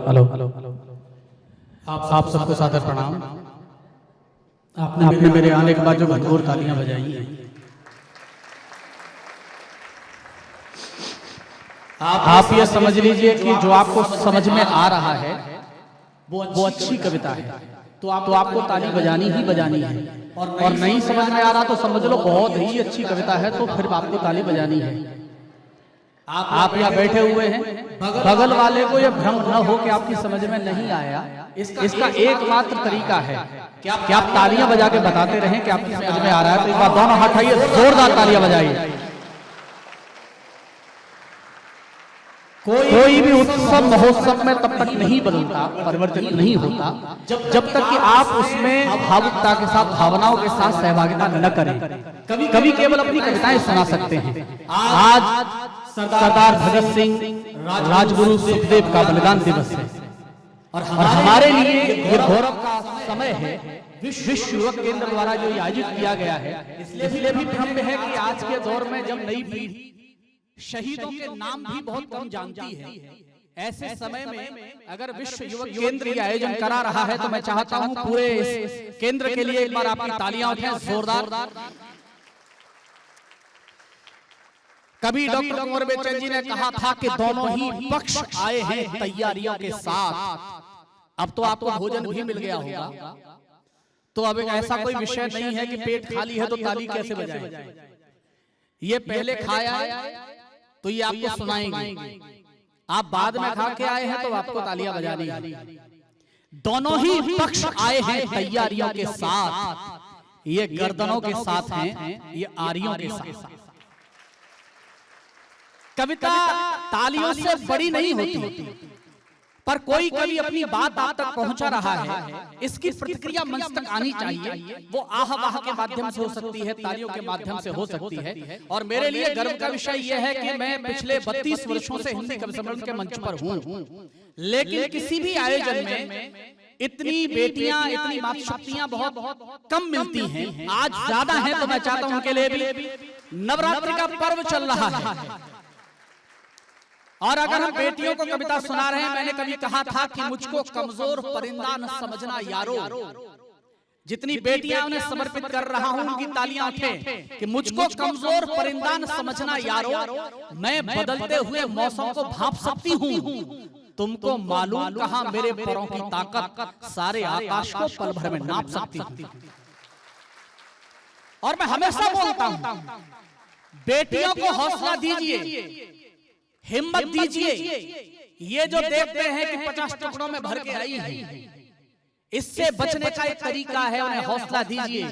Hello आप सबको सादर प्रणाम। आपने मेरे आने के बाद जो भरपूर तालियां बजाई हैं, आप ये समझ लीजिए कि जो आपको समझ में आ रहा है वो अच्छी कविता है, तो आपको ताली बजानी ही बजानी है। और नहीं समझ में आ रहा तो समझ लो बहुत ही अच्छी कविता है, तो फिर आपको ताली बजानी है। आप यहाँ बैठे हुए हैं, बगल वाले को यह भ्रम न हो कि आपकी समझ में नहीं आया। इसका एकमात्र तरीका है कि आप तालियां बजा के बताते रहें कि आपकी समझ में आ रहा है। तो एक बार दोनों हाथ उठाइए, जोरदार तालियां बजाइए। कोई भी उत्सव महोत्सव में तब तक नहीं बदलता, परिवर्तित नहीं होता जब तक कि आप उसमें भावुकता के साथ, भावनाओं के साथ सहभागिता न करें। कभी केवल अपनी कविताएं सुना सकते हैं। आज सरदार भगत सिंह, राजगुरु सुखदेव का बलिदान दिवस है और हमारे लिए ये गौरव का समय है। विश्व युवक केंद्र द्वारा जो आयोजित किया गया है, इसलिए भी भ्रम है कि आज के दौर में जब नई पीढ़ी शहीदों के नाम भी बहुत कम जानती है, ऐसे समय में अगर विश्व युवक केंद्र ये आयोजन करा रहा है तो मैं चाहता हूं पूरे इस केंद्र के लिए एक बार आपकी तालियां उठें जोरदार। कभी डॉक्टर कुंवर बेचन जी ने कहा था कि दोनों ही पक्ष आए हैं तैयारियों के साथ। अब तो आपको भोजन भी मिल गया होगा, तो अब ऐसा कोई विषय नहीं है कि पेट खाली है तो ताली कैसे बजाएं। ये पहले खाया है तो ये आपको सुनाएंगे, आप बाद में खा के आए हैं तो आपको तालियां बजानी है। दोनों ही पक्ष आए हैं तैयारियों के साथ, ये गर्दनों के साथ हैं, ये आरियों के साथ। कविता तालियों से बड़ी नहीं होती, पर कोई कवि अपनी बात आप तक पहुंचा रहा है, इसकी प्रतिक्रिया मंच तक आनी चाहिए। वो आह वाह के माध्यम से हो सकती है, तालियों के माध्यम से हो सकती है। और मेरे लिए गर्व का विषय यह है कि मैं पिछले 32 वर्षों से हिंदी कवि सम्मेलन के मंच पर हूं, लेकिन किसी भी आयोजन में इतनी बेटियां, इतनी मातृशक्तियां बहुत कम मिलती हैं। आज ज्यादा है, तो मैं चाहता हूं उनके लिए भी नवरात्रि का पर्व चल रहा है और अगर हम बेटियों को कविता सुना रहे हैं, मैंने कभी कहा था कि मुझको कमजोर परिंदा न समझना यारो। जितनी बेटियां उन्हें समर्पित कर रहा हूं, उनकी तालियां उठें कि मुझको कमजोर परिंदा न समझना यारो। मैं बदलते हुए मौसम को भांप सकती हूं, तुमको मालूम कहां मेरे पैरों की ताकत, सारे आकाश को पल भर में नाप सकती हूं। और मैं हमेशा बोलता हूं, बेटियों को हौसला दीजिए, हिम्मत दीजिए। ये जो देखते हैं कि 50 टुकड़ों में भर के आई है, इससे बचने का एक तरीका है, उन्हें हौसला दीजिए।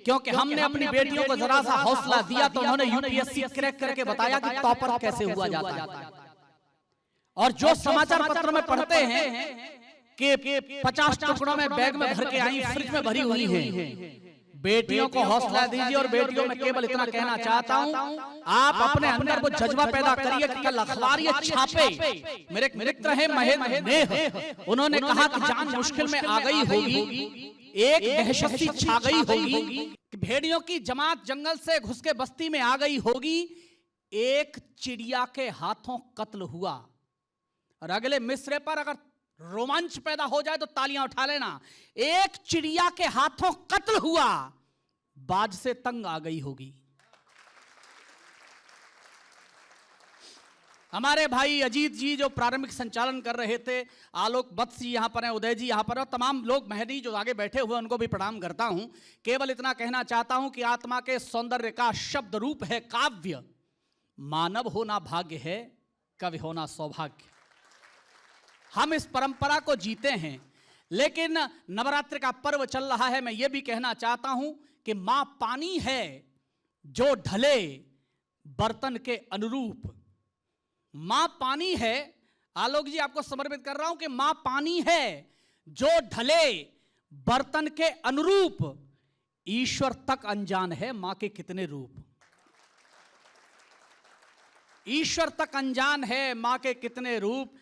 क्योंकि हमने अपनी बेटियों को जरा सा हौसला दिया तो उन्होंने यूपीएससी क्रैक करके बताया कि टॉपर कैसे हुआ जाता है। और जो समाचार पत्र में पढ़ते हैं कि 50 टुकड़ों में बैग में भर के आई, फ्रिज में भरी हुई है, बेटियों को हौसला दीजिए। और बेटियों में केवल इतना कहना चाहता हूं, आप अपने अंदर वो जज्बा पैदा करिए कि कल अखबार ये छापे। मेरे एक मित्र हैं महेंद्र नेह, उन्होंने कहा कि जान मुश्किल में आ गई होगी, एक दहशत सी छा गई होगी, कि भेड़ियों की जमात जंगल से घुस के बस्ती में आ गई होगी, एक चिड़िया के हाथों कत्ल हुआ। और अगले मिसरे पर अगर रोमांच पैदा हो जाए तो तालियां उठा लेना। एक चिड़िया के हाथों कत्ल हुआ, बाज से तंग आ गई होगी। हमारे भाई अजीत जी जो प्रारंभिक संचालन कर रहे थे, आलोक वत्स जी यहां पर हैं, उदय जी यहां पर, और तमाम लोग महरी जो आगे बैठे हुए उनको भी प्रणाम करता हूं। केवल इतना कहना चाहता हूं कि आत्मा के सौंदर्य का शब्द रूप है काव्य। मानव होना भाग्य है, कवि होना सौभाग्य। हम इस परंपरा को जीते हैं, लेकिन नवरात्रि का पर्व चल रहा है। मैं यह भी कहना चाहता हूं कि मां पानी है जो ढले बर्तन के अनुरूप। मां पानी है, आलोक जी आपको समर्पित कर रहा हूं कि मां पानी है जो ढले बर्तन के अनुरूप। ईश्वर तक अनजान है मां के कितने रूप। ईश्वर तक अनजान है मां के कितने रूप।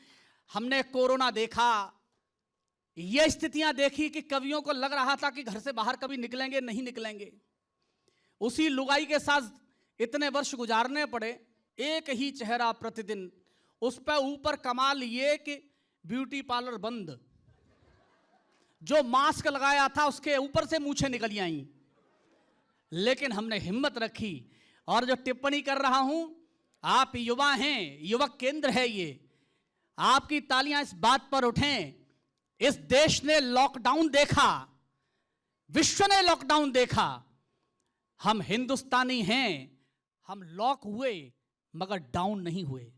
हमने कोरोना देखा, ये स्थितियां देखी कि कवियों को लग रहा था कि घर से बाहर कभी निकलेंगे नहीं निकलेंगे। उसी लुगाई के साथ इतने वर्ष गुजारने पड़े, एक ही चेहरा प्रतिदिन। उस पर ऊपर कमाल ये कि ब्यूटी पार्लर बंद, जो मास्क लगाया था उसके ऊपर से मूछें निकल आई। लेकिन हमने हिम्मत रखी। और जो टिप्पणी कर रहा हूं, आप युवा हैं, युवक केंद्र है ये, आपकी तालियां इस बात पर उठें। इस देश ने लॉकडाउन देखा, विश्व ने लॉकडाउन देखा। हम हिंदुस्तानी हैं, हम लॉक हुए मगर डाउन नहीं हुए।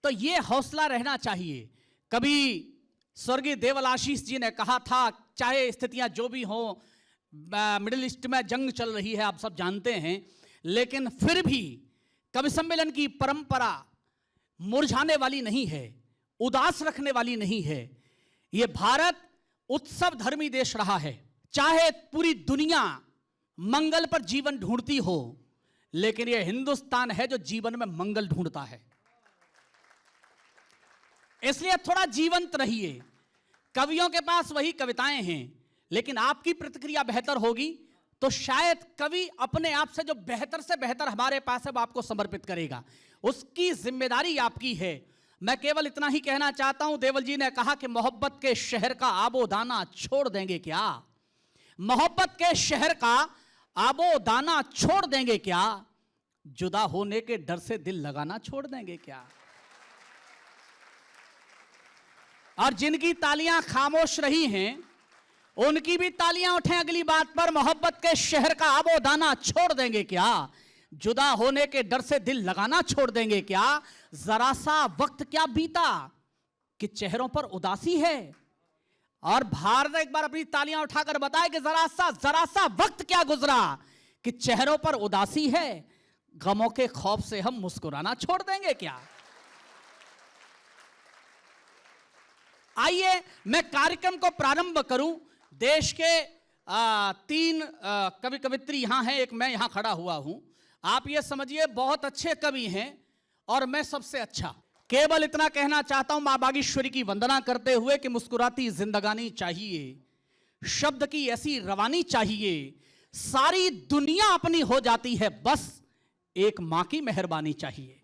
तो ये हौसला रहना चाहिए। कभी स्वर्गीय देवल आशीष जी ने कहा था, चाहे स्थितियां जो भी हों, मिडिल ईस्ट में जंग चल रही है, आप सब जानते हैं, लेकिन फिर भी कवि सम्मेलन की परंपरा मुरझाने वाली नहीं है, उदास रखने वाली नहीं है। ये भारत उत्सव धर्मी देश रहा है। चाहे पूरी दुनिया मंगल पर जीवन ढूंढती हो, लेकिन यह हिंदुस्तान है जो जीवन में मंगल ढूंढता है। इसलिए थोड़ा जीवंत रहिए। कवियों के पास वही कविताएं हैं, लेकिन आपकी प्रतिक्रिया बेहतर होगी तो शायद कवि अपने आप से जो बेहतर से बेहतर हमारे पास है वो आपको समर्पित करेगा। उसकी जिम्मेदारी आपकी है। मैं केवल इतना ही कहना चाहता हूं, देवल जी ने कहा कि मोहब्बत के शहर का आबो दाना छोड़ देंगे क्या? मोहब्बत के शहर का आबो दाना छोड़ देंगे क्या? जुदा होने के डर से दिल लगाना छोड़ देंगे क्या? और जिनकी तालियां खामोश रही हैं, उनकी भी तालियां उठें अगली बात पर। मोहब्बत के शहर का आबो दाना छोड़ देंगे क्या? जुदा होने के डर से दिल लगाना छोड़ देंगे क्या? जरा सा वक्त क्या बीता कि चेहरों पर उदासी है? और भारत एक बार अपनी तालियां उठाकर बताए कि जरा सा वक्त क्या गुजरा कि चेहरों पर उदासी है? गमों के खौफ से हम मुस्कुराना छोड़ देंगे क्या? आइए मैं कार्यक्रम को प्रारंभ करूं। देश के 3 कवि कवित्री यहां हैं, एक मैं यहां खड़ा हुआ हूं। आप ये समझिए बहुत अच्छे कवि हैं और मैं सबसे अच्छा। केवल इतना कहना चाहता हूं, मां बागेश्वरी की वंदना करते हुए कि मुस्कुराती जिंदगानी चाहिए, शब्द की ऐसी रवानी चाहिए, सारी दुनिया अपनी हो जाती है, बस एक मां की मेहरबानी चाहिए।